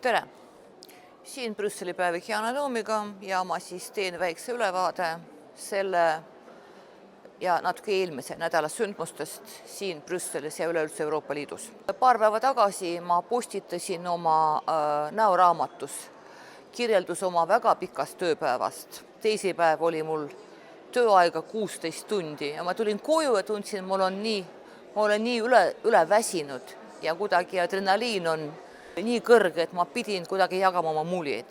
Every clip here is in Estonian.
Tere! Siin Brüsseli päevi Kiana Loomiga ja ma siis teen väikse ülevaade selle ja natuke eelmise nädala sündmustest siin Brüsselis ja üleüldse Euroopa Liidus. Paar päeva tagasi ma postitasin oma näoraamatus kirjeldus oma väga pikast tööpäevast. Teisipäev oli mul tööaega 16 tundi ja ma tulin koju ja tundsin, ma olen nii üle väsinud ja kuidagi adrenaliin on nii kõrge, et ma pidin kuidagi jagama oma muljeid.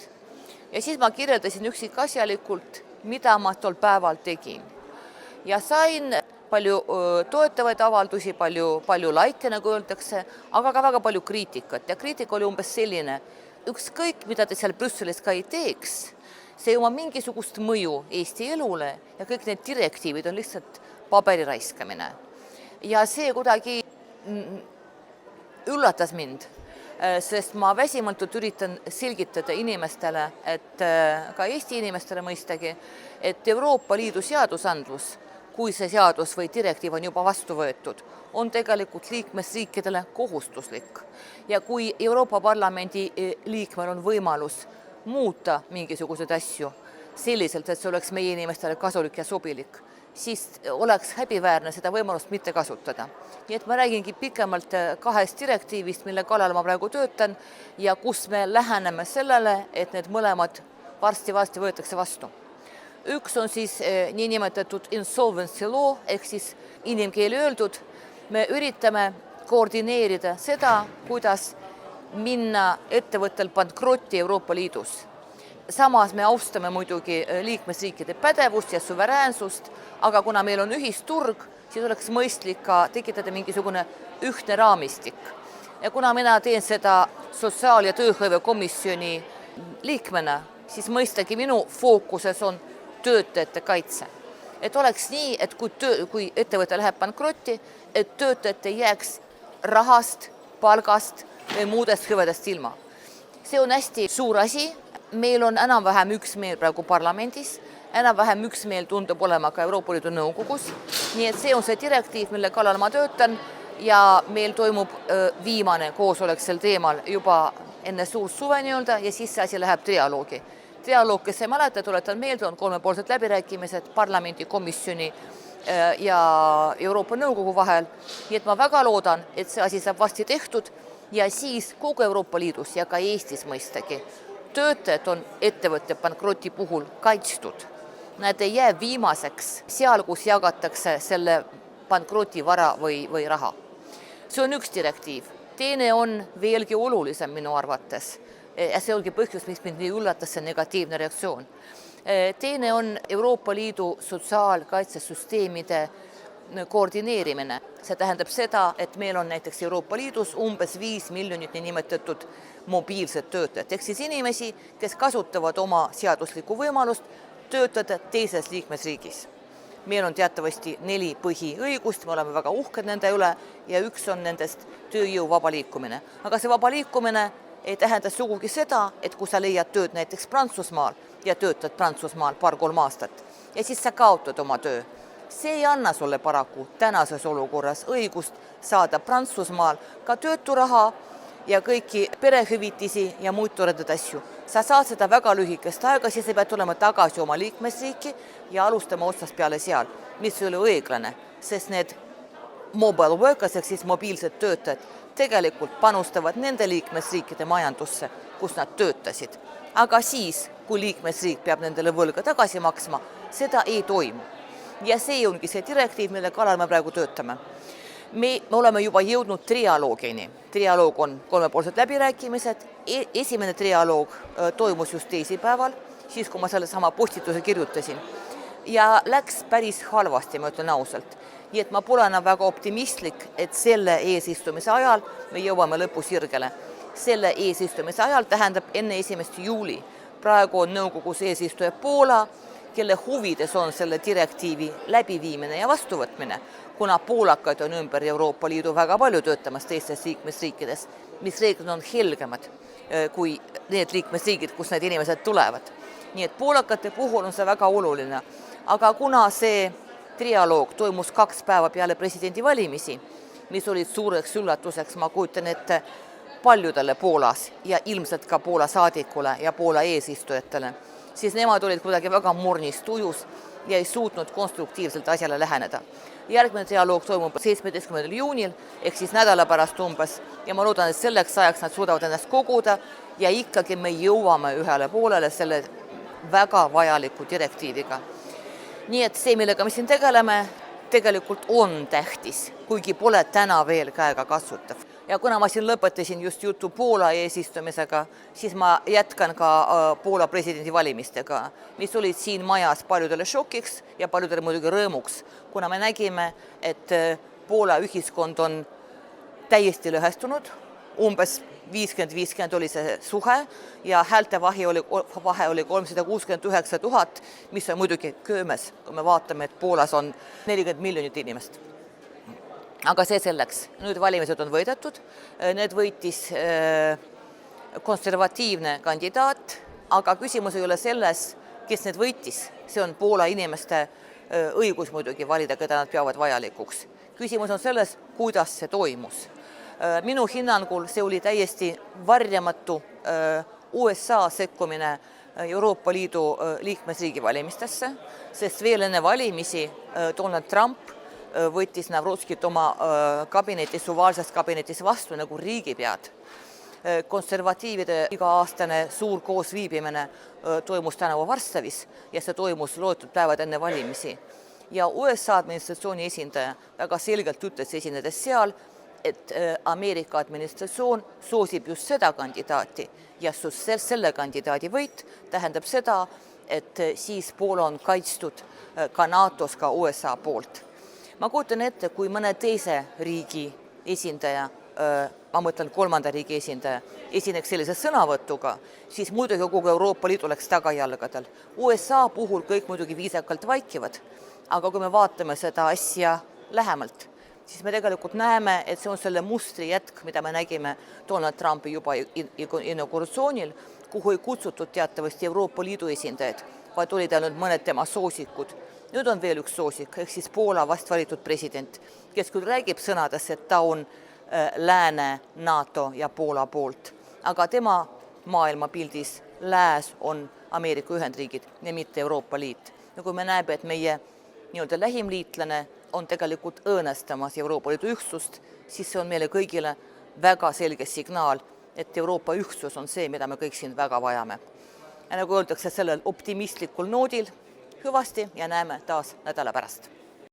Ja siis ma kirjeldasin üksikasjalikult, mida ma tol päeval tegin. Ja sain palju toetavaid avaldusi, palju laike, nagu öeldakse, aga ka väga palju kriitikat. Ja kriitika oli umbes selline, ükskõik, mida te seal Brüsselis ka ei teeks, see oma mingisugust mõju Eesti elule ja kõik need direktiivid on lihtsalt paberi raiskamine. Ja see kuidagi üllatas mind, sest ma väsimatult üritan selgitada inimestele, et ka Eesti inimestele mõistagi, et Euroopa Liidu seadusandlus, kui see seadus või direktiiv on juba vastu võetud, on tegelikult liikmesriikidele kohustuslik. Ja kui Euroopa Parlamendi liikmel on võimalus muuta mingisuguseid asju selliselt, et see oleks meie inimestele kasulik ja sobilik, siis oleks häbiväärne seda võimalust mitte kasutada. Nii et ma räägingi pikemalt 2 direktiivist, mille kallal ma praegu töötan ja kus me läheneme sellele, et need mõlemad varsti võetakse vastu. Üks on siis niinimetatud insolvency law, ehk siis inimkeeli öeldud, me üritame koordineerida seda, kuidas minna ettevõttel pankrotti Euroopa Liidus. Samas me austame muidugi liikmesriikide pädevust ja suveräänsust, aga kuna meil on ühisturg, siis oleks mõistlik ka tekitada mingisugune ühtne raamistik. Ja kuna mina teen seda sotsiaal- ja tööhõivekomisjoni liikmena, siis mõistagi minu fookuses on töötajate kaitse. Et oleks nii, et kui ettevõte läheb pankrotti, et töötajad ei jääks rahast, palgast või muudest hüvedest ilma. See on hästi suur asi. Meil on enam-vähem üksmeel praegu parlamendis, enam-vähem üksmeel tundub olema ka Euroopa Liidu nõukogus. Nii et see on see direktiiv, mille kallal ma töötan ja meil toimub viimane koosolek sel teemal juba enne suurt suve ja siis see asi läheb trialoogi. Trialoog, kes ei mäleta, tuletan meelde, on 3-poolsed läbirääkimised parlamendi, komisjoni ja Euroopa Nõukogu vahel. Nii et ma väga loodan, et see asi saab varsti tehtud ja siis kogu Euroopa Liidus ja ka Eestis mõistagi töötajad on ettevõtte pankroti puhul kaitstud. Nad ei jää viimaseks seal, kus jagatakse selle pankroti vara või raha. See on üks direktiiv. Teine on veelgi olulisem minu arvates. Ja see ongi põhjus, mis mind nii üllatas see negatiivne reaktsioon. Teine on Euroopa Liidu sotsiaalkaitsesüsteemide koordineerimine. See tähendab seda, et meil on näiteks Euroopa Liidus umbes 5 miljonit nimetatud mobiilsed töötajad, ehk siis inimesi, kes kasutavad oma seaduslikku võimalust töötada teises liikmesriigis. Meil on teatavasti 4 põhiõigust, me oleme väga uhked nende üle ja üks on nendest tööjõu vaba liikumine. Aga see vaba liikumine ei tähenda sugugi seda, et kui sa leiad tööd näiteks Prantsusmaal ja töötad Prantsusmaal 2-3 aastat ja siis sa kaotad oma töö. See ei anna sulle paraku tänases olukorras õigust saada Prantsusmaal ka tööturaha ja kõiki perehüvitisi ja muid toredad asju. Sa saad seda väga lühikest aega, siis sa pead tulema tagasi oma liikmesriiki ja alustama otsast peale seal, mis ei ole õiglane, sest need mobile workers, ehk siis mobiilsed töötajad, tegelikult panustavad nende liikmesriikide majandusse, kus nad töötasid. Aga siis, kui liikmesriik peab nendele võlga tagasi maksma, seda ei toimu. Ja see ongi see direktiiv, mille kallal me praegu töötame. Me oleme juba jõudnud trialoogini. Trialoog on 3-poolsed läbirääkimised. Esimene trialoog toimus just teisipäeval, siis kui ma selle sama postituse kirjutasin. Ja läks päris halvasti, ma ütlen ausalt. Nii et ma pole enam väga optimistlik, et selle eesistumise ajal me jõuame lõpusirgele. Selle eesistumise ajal tähendab enne 1. juuli. Praegu on nõukogus eesistuja Poola, kelle huvides on selle direktiivi läbiviimine ja vastuvõtmine, kuna poolakad on ümber Euroopa Liidu väga palju töötamas teistes liikmesriikides, mis reeglid on helgemad kui need liikmesriigid, kus need inimesed tulevad. Nii et poolakate puhul on see väga oluline. Aga kuna see trialoog toimus 2 päeva peale presidendivalimisi, mis olid suureks üllatuseks, ma kujutan ette paljudele Poolas ja ilmselt ka Poola saadikule ja Poola eesistujatele, siis nemad olid kuidagi väga mornist ujus ja ei suutnud konstruktiivselt asjale läheneda. Järgmine dialoog toimub 17. juunil ehk siis nädala pärast umbes ja ma loodan, et selleks ajaks nad suudavad ennast koguda ja ikkagi me jõuame ühele poolele selle väga vajaliku direktiiviga. Nii et see, millega me siin tegeleme, tegelikult on tähtis, kuigi pole täna veel käega katsutav. Ja kuna ma siin lõpetasin just jutu Poola eesistumisega, siis ma jätkan ka Poola presidendi valimistega, mis olid siin majas paljudele šokiks ja paljudele muidugi rõõmuks, kuna me nägime, et Poola ühiskond on täiesti lõhestunud, umbes 50-50 oli see suhe ja häälte vahe oli 369 000, mis on muidugi köömes, kui me vaatame, et Poolas on 40 miljonit inimest. Aga see selleks. Nüüd valimised on võidetud. Need võitis konservatiivne kandidaat, aga küsimus ei ole selles, kes need võitis. See on Poola inimeste õigus muidugi valida, keda nad peavad vajalikuks. Küsimus on selles, kuidas see toimus. Minu hinnangul see oli täiesti varjamatu USA sekkumine Euroopa Liidu liikmesriigi valimistesse, sest veel enne valimisi Donald Trump võttis Navrutskit oma kabinetis, suvaalses kabinetis vastu nagu riigipead. Konservatiivide iga-aastane suur koosviibimine toimus tänavu Varssavis ja see toimus loetud päevad enne valimisi. Ja USA administratsiooni esindaja väga selgelt ütles esinedes seal, et Ameerika administratsioon soosib just seda kandidaati ja selle kandidaadi võit tähendab seda, et siis Poola on kaitstud ka NATO-s ka USA poolt. Ma kujutan ette, kui mõne teise riigi esindaja, ma mõtlen kolmanda riigi esindaja, esineks sellise sõnavõtuga, siis muidugi kogu Euroopa Liit oleks tagajalgadel. USA puhul kõik muidugi viisakalt vaikivad, aga kui me vaatame seda asja lähemalt, siis me tegelikult näeme, et see on selle mustri jätk, mida me nägime Donald Trumpi juba inauguratsioonil, kuhu ei kutsutud teatavasti Euroopa Liidu esindajad, vaid olid ainult mõned tema soosikud. Nüüd on veel üks soosik, ehk siis Poola vast valitud president, kes küll räägib sõnades, et ta on Lääne, NATO ja Poola poolt, aga tema maailmapildis lääs on Ameerika Ühendriigid ja mitte Euroopa Liit. Ja kui me näeme, et meie nii-öelda lähimliitlane on tegelikult õõnestamas Euroopa Liidu ühtsust, siis see on meile kõigile väga selge signaal, et Euroopa ühtsus on see, mida me kõik siin väga vajame. Ja nagu öeldakse sellel optimistlikul noodil, hüvasti ja näeme taas nädala pärast.